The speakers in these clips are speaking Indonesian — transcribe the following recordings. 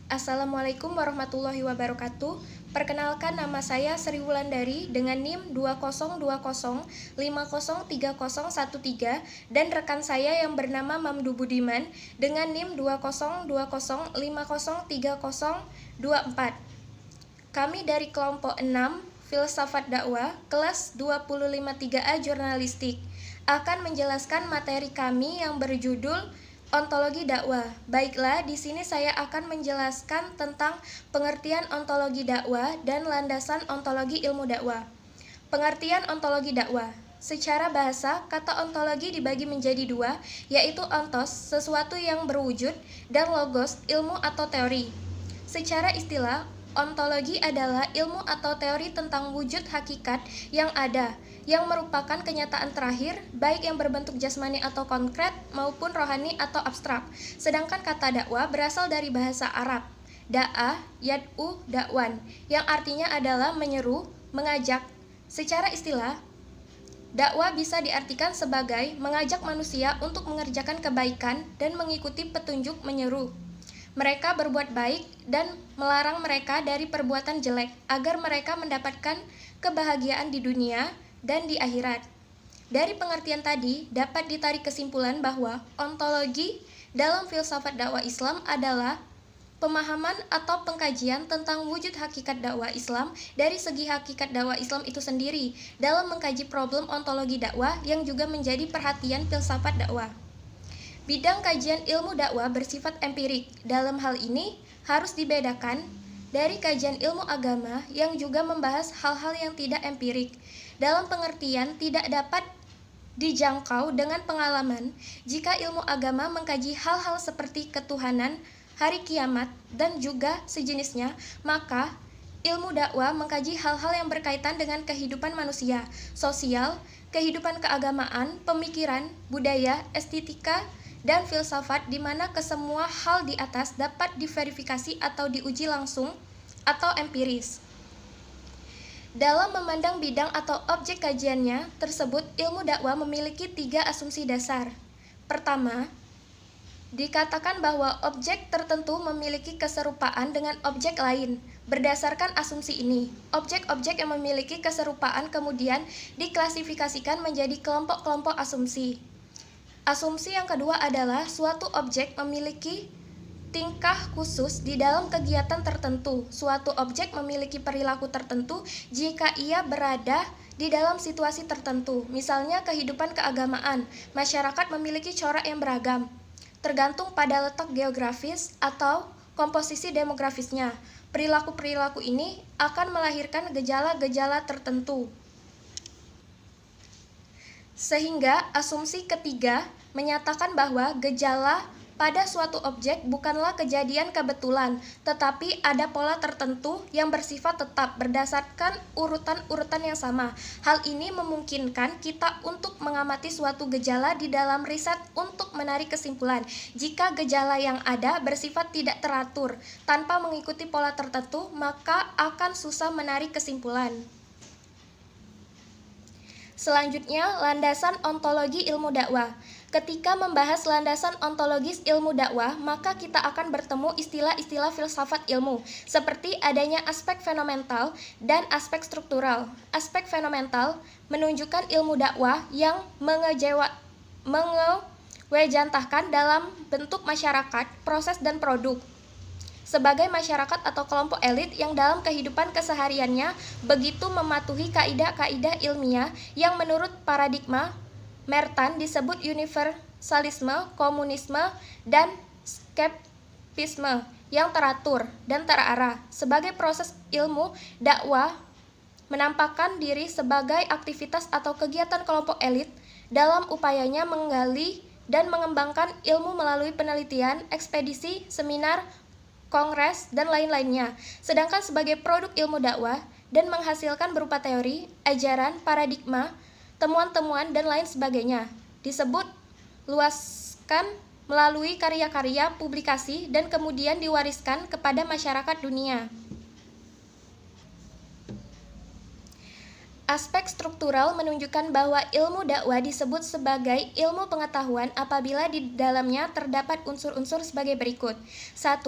Assalamualaikum warahmatullahi wabarakatuh. Perkenalkan, nama saya Sri Wulandari dengan NIM 2020503013 dan rekan saya yang bernama Mamdu Budiman dengan NIM 2020503024. Kami dari kelompok 6 Filsafat Dakwah kelas 253A Jurnalistik akan menjelaskan materi kami yang berjudul Ontologi dakwah. Baiklah, di sini saya akan menjelaskan tentang pengertian ontologi dakwah dan landasan ontologi ilmu dakwah. Pengertian ontologi dakwah. Secara bahasa, kata ontologi dibagi menjadi dua, yaitu ontos, sesuatu yang berwujud, dan logos, ilmu atau teori. Secara istilah, ontologi adalah ilmu atau teori tentang wujud hakikat yang ada, yang merupakan kenyataan terakhir, baik yang berbentuk jasmani atau konkret, maupun rohani atau abstrak. Sedangkan kata dakwah berasal dari bahasa Arab, da'a, yad'u, dakwan, yang artinya adalah menyeru, mengajak. Secara istilah, dakwah bisa diartikan sebagai mengajak manusia untuk mengerjakan kebaikan dan mengikuti petunjuk menyeru mereka berbuat baik dan melarang mereka dari perbuatan jelek agar mereka mendapatkan kebahagiaan di dunia dan di akhirat. Dari pengertian tadi dapat ditarik kesimpulan bahwa ontologi dalam filsafat dakwah Islam adalah pemahaman atau pengkajian tentang wujud hakikat dakwah Islam dari segi hakikat dakwah Islam itu sendiri dalam mengkaji problem ontologi dakwah yang juga menjadi perhatian filsafat dakwah. Bidang kajian ilmu dakwah bersifat empirik. Dalam hal ini harus dibedakan dari kajian ilmu agama yang juga membahas hal-hal yang tidak empirik. Dalam pengertian tidak dapat dijangkau dengan pengalaman jika ilmu agama mengkaji hal-hal seperti ketuhanan, hari kiamat, dan juga sejenisnya, maka ilmu dakwah mengkaji hal-hal yang berkaitan dengan kehidupan manusia, sosial, kehidupan keagamaan, pemikiran, budaya, estetika, dan filsafat, di mana kesemua hal di atas dapat diverifikasi atau diuji langsung atau empiris. Dalam memandang bidang atau objek kajiannya tersebut, ilmu dakwah memiliki 3 asumsi dasar. Pertama, dikatakan bahwa objek tertentu memiliki keserupaan dengan objek lain. Berdasarkan asumsi ini, objek-objek yang memiliki keserupaan kemudian diklasifikasikan menjadi kelompok-kelompok asumsi. Asumsi yang kedua adalah suatu objek memiliki tingkah khusus di dalam kegiatan tertentu. Suatu objek memiliki perilaku tertentu jika ia berada di dalam situasi tertentu. Misalnya kehidupan keagamaan, masyarakat memiliki corak yang beragam, tergantung pada letak geografis atau komposisi demografisnya. Perilaku-perilaku ini akan melahirkan gejala-gejala tertentu. Sehingga asumsi ketiga menyatakan bahwa gejala pada suatu objek bukanlah kejadian kebetulan, tetapi ada pola tertentu yang bersifat tetap berdasarkan urutan-urutan yang sama. Hal ini memungkinkan kita untuk mengamati suatu gejala di dalam riset untuk menarik kesimpulan. Jika gejala yang ada bersifat tidak teratur tanpa mengikuti pola tertentu, maka akan susah menarik kesimpulan. Selanjutnya, landasan ontologi ilmu dakwah. Ketika membahas landasan ontologis ilmu dakwah, maka kita akan bertemu istilah-istilah filsafat ilmu, seperti adanya aspek fenomenal dan aspek struktural. Aspek fenomenal menunjukkan ilmu dakwah yang mengewejantahkan dalam bentuk masyarakat, proses, dan produk. Sebagai masyarakat atau kelompok elit yang dalam kehidupan kesehariannya begitu mematuhi kaidah-kaidah ilmiah yang menurut paradigma Merton disebut universalisme, komunisme, dan skeptisme yang teratur dan terarah. Sebagai proses ilmu dakwah menampakkan diri sebagai aktivitas atau kegiatan kelompok elit dalam upayanya menggali dan mengembangkan ilmu melalui penelitian, ekspedisi, seminar, kongres, dan lain-lainnya. Sedangkan sebagai produk ilmu dakwah dan menghasilkan berupa teori, ajaran, paradigma, temuan-temuan, dan lain sebagainya, disebut luaskan melalui karya-karya, publikasi, dan kemudian diwariskan kepada masyarakat dunia. Aspek struktural menunjukkan bahwa ilmu dakwah disebut sebagai ilmu pengetahuan apabila di dalamnya terdapat unsur-unsur sebagai berikut. 1.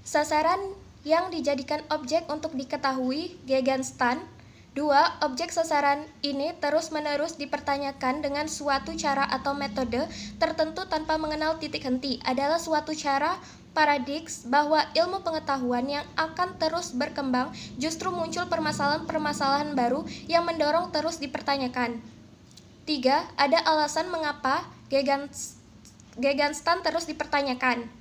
Sasaran yang dijadikan objek untuk diketahui, Gegenstand. 2. Objek sasaran ini terus-menerus dipertanyakan dengan suatu cara atau metode tertentu tanpa mengenal titik henti adalah suatu cara paradigma bahwa ilmu pengetahuan yang akan terus berkembang justru muncul permasalahan-permasalahan baru yang mendorong terus dipertanyakan. 3. Ada alasan mengapa Gegenstand terus dipertanyakan.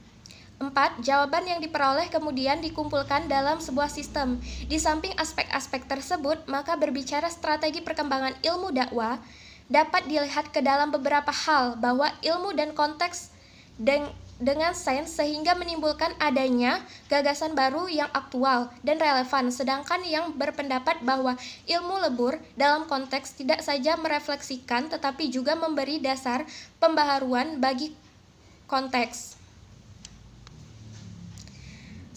4. Jawaban yang diperoleh kemudian dikumpulkan dalam sebuah sistem. Di samping aspek-aspek tersebut, maka berbicara strategi perkembangan ilmu dakwah dapat dilihat ke dalam beberapa hal bahwa ilmu dan konteks dengan sains sehingga menimbulkan adanya gagasan baru yang aktual dan relevan, sedangkan yang berpendapat bahwa ilmu lebur dalam konteks tidak saja merefleksikan tetapi juga memberi dasar pembaharuan bagi konteks.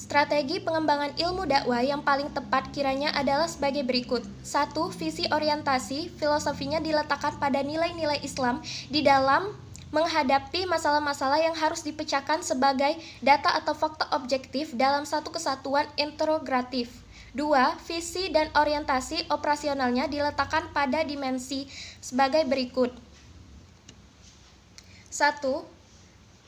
Strategi pengembangan ilmu dakwah yang paling tepat kiranya adalah sebagai berikut. 1. Visi orientasi filosofinya diletakkan pada nilai-nilai Islam di dalam menghadapi masalah-masalah yang harus dipecahkan sebagai data atau fakta objektif dalam satu kesatuan integratif. 2. Visi dan orientasi operasionalnya diletakkan pada dimensi sebagai berikut. 1.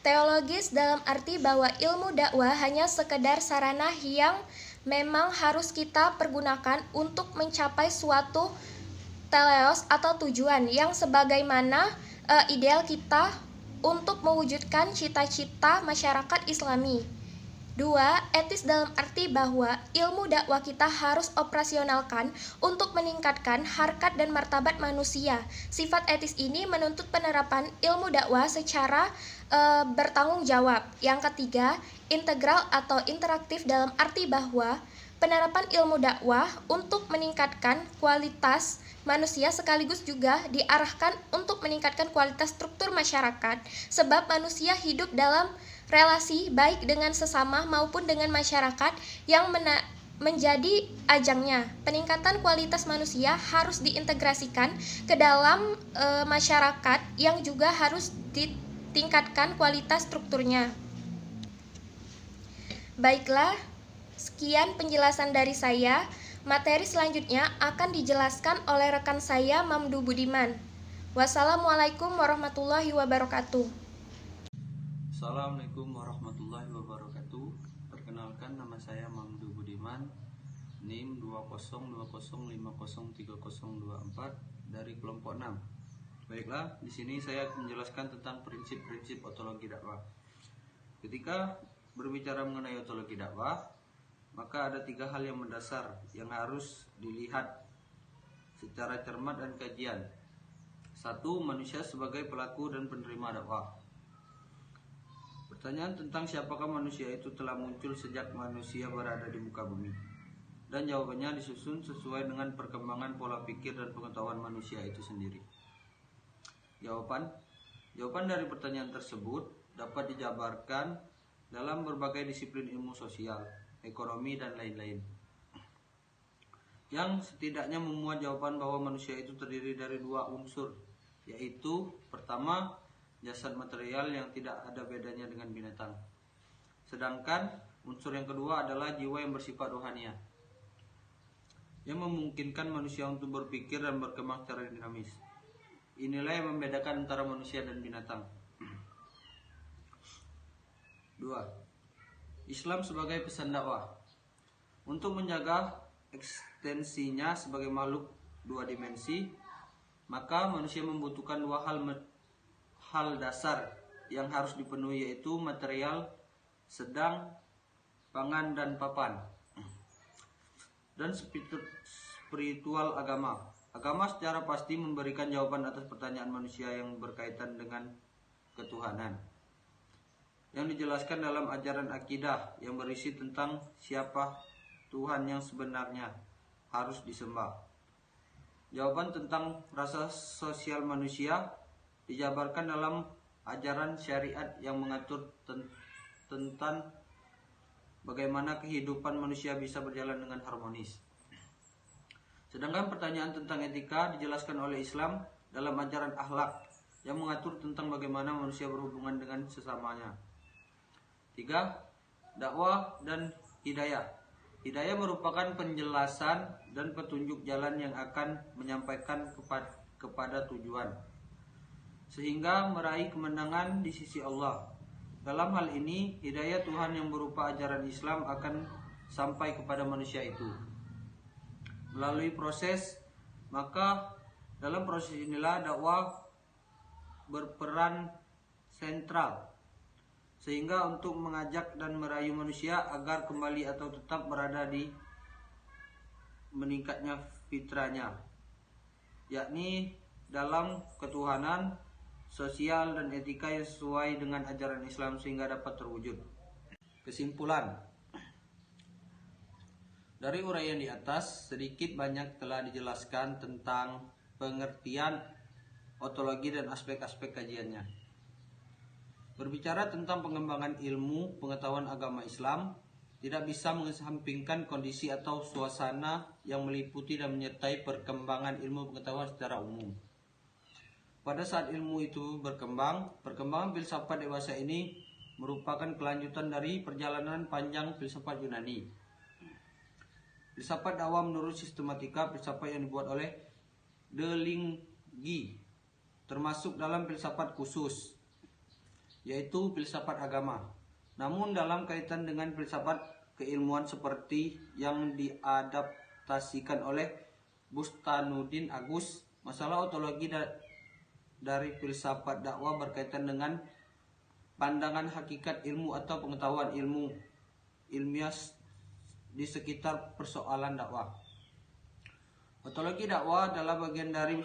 Teologis dalam arti bahwa ilmu dakwah hanya sekedar sarana yang memang harus kita pergunakan untuk mencapai suatu teleos atau tujuan yang sebagaimana ideal kita untuk mewujudkan cita-cita masyarakat Islami. 2. Etis dalam arti bahwa ilmu dakwah kita harus operasionalkan untuk meningkatkan harkat dan martabat manusia. Sifat etis ini menuntut penerapan ilmu dakwah secara bertanggung jawab. Yang ketiga, integral atau interaktif dalam arti bahwa penerapan ilmu dakwah untuk meningkatkan kualitas manusia sekaligus juga diarahkan untuk meningkatkan kualitas struktur masyarakat, sebab manusia hidup dalam relasi baik dengan sesama maupun dengan masyarakat yang menjadi ajangnya. Peningkatan kualitas manusia harus diintegrasikan ke dalam masyarakat yang juga harus ditingkatkan kualitas strukturnya. Baiklah, sekian penjelasan dari saya. Materi selanjutnya akan dijelaskan oleh rekan saya, Mamdu Budiman. Wassalamualaikum warahmatullahi wabarakatuh. Assalamualaikum warahmatullahi wabarakatuh. Perkenalkan, nama saya Mamdu Budiman, NIM 20050303024 dari kelompok 6. Baiklah, di sini saya menjelaskan tentang prinsip-prinsip ontologi dakwah. Ketika berbicara mengenai ontologi dakwah, maka ada 3 hal yang mendasar yang harus dilihat secara cermat dan kajian. 1. Manusia sebagai pelaku dan penerima dakwah. Pertanyaan tentang siapakah manusia itu telah muncul sejak manusia berada di muka bumi, dan jawabannya disusun sesuai dengan perkembangan pola pikir dan pengetahuan manusia itu sendiri. Jawaban dari pertanyaan tersebut dapat dijabarkan dalam berbagai disiplin ilmu sosial, ekonomi, dan lain-lain, yang setidaknya memuat jawaban bahwa manusia itu terdiri dari 2 unsur, yaitu pertama, jasad material yang tidak ada bedanya dengan binatang. Sedangkan unsur yang kedua adalah jiwa yang bersifat rohania, yang memungkinkan manusia untuk berpikir dan berkembang secara dinamis. Inilah yang membedakan antara manusia dan binatang. 2. Islam sebagai pesan dakwah. Untuk menjaga ekstensinya sebagai makhluk 2 dimensi, maka manusia membutuhkan 2 hal dasar yang harus dipenuhi, yaitu material, sedang, pangan, dan papan. Dan spiritual agama. Agama secara pasti memberikan jawaban atas pertanyaan manusia yang berkaitan dengan ketuhanan, yang dijelaskan dalam ajaran akidah yang berisi tentang siapa Tuhan yang sebenarnya harus disembah. Jawaban tentang rasa sosial manusia dijabarkan dalam ajaran syariat yang mengatur tentang bagaimana kehidupan manusia bisa berjalan dengan harmonis. Sedangkan pertanyaan tentang etika dijelaskan oleh Islam dalam ajaran akhlak yang mengatur tentang bagaimana manusia berhubungan dengan sesamanya. 3. dakwah dan hidayah. Hidayah merupakan penjelasan dan petunjuk jalan yang akan menyampaikan kepada tujuan, sehingga meraih kemenangan di sisi Allah. Dalam hal ini, hidayah Tuhan yang berupa ajaran Islam akan sampai kepada manusia itu melalui proses. Maka dalam proses inilah dakwah berperan sentral, sehingga untuk mengajak dan merayu manusia agar kembali atau tetap berada di meningkatnya fitrahnya, yakni dalam ketuhanan, sosial, dan etika yang sesuai dengan ajaran Islam sehingga dapat terwujud. Kesimpulan dari uraian di atas, sedikit banyak telah dijelaskan tentang pengertian ontologi dan aspek-aspek kajiannya. Berbicara tentang pengembangan ilmu pengetahuan agama Islam, tidak bisa mengesampingkan kondisi atau suasana yang meliputi dan menyertai perkembangan ilmu pengetahuan secara umum. Pada saat ilmu itu berkembang, perkembangan filsafat dewasa ini merupakan kelanjutan dari perjalanan panjang filsafat Yunani. Filsafat dakwah menurut sistematika filsafat yang dibuat oleh Dengeli, termasuk dalam filsafat khusus, yaitu filsafat agama. Namun dalam kaitan dengan filsafat keilmuan seperti yang diadaptasikan oleh Bustanuddin Agus, masalah ontologi dari filsafat dakwah berkaitan dengan pandangan hakikat ilmu atau pengetahuan ilmiah di sekitar persoalan dakwah. Ontologi dakwah adalah bagian dari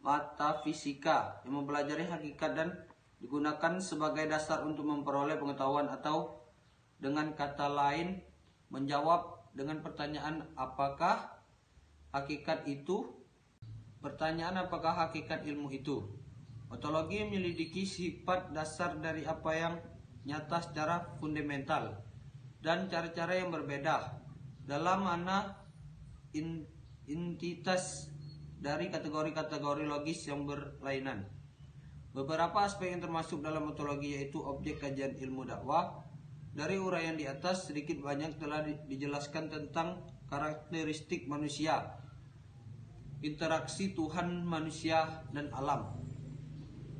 metafisika yang mempelajari hakikat dan digunakan sebagai dasar untuk memperoleh pengetahuan, atau dengan kata lain menjawab dengan pertanyaan apakah hakikat itu? Pertanyaan apakah hakikat ilmu itu? Ontologi menyelidiki sifat dasar dari apa yang nyata secara fundamental dan cara-cara yang berbeda dalam mana entitas dari kategori-kategori logis yang berlainan. Beberapa aspek yang termasuk dalam ontologi yaitu objek kajian ilmu dakwah. Dari uraian di atas, sedikit banyak telah dijelaskan tentang karakteristik manusia, interaksi Tuhan, manusia, dan alam,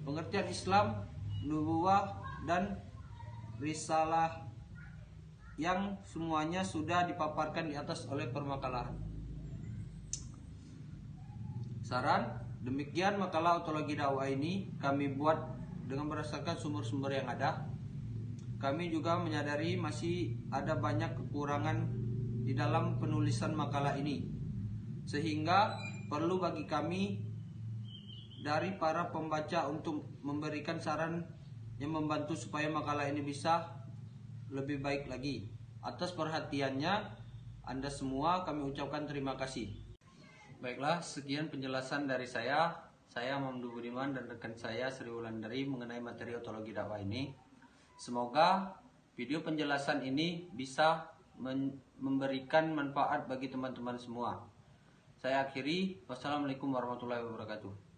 pengertian Islam, nubuwah, dan risalah, yang semuanya sudah dipaparkan di atas oleh permakalan. Saran, demikian makalah ontologi dakwah ini kami buat dengan berdasarkan sumber-sumber yang ada. Kami juga menyadari masih ada banyak kekurangan di dalam penulisan makalah ini, sehingga perlu bagi kami dari para pembaca untuk memberikan saran yang membantu supaya makalah ini bisa lebih baik lagi. Atas perhatiannya Anda semua kami ucapkan terima kasih. Baiklah, sekian penjelasan dari saya Mamadou Budiman dan rekan saya Sri Wulandari mengenai materi ontologi dakwah ini. Semoga video penjelasan ini bisa memberikan manfaat bagi teman-teman semua. Saya akhiri, wassalamualaikum warahmatullahi wabarakatuh.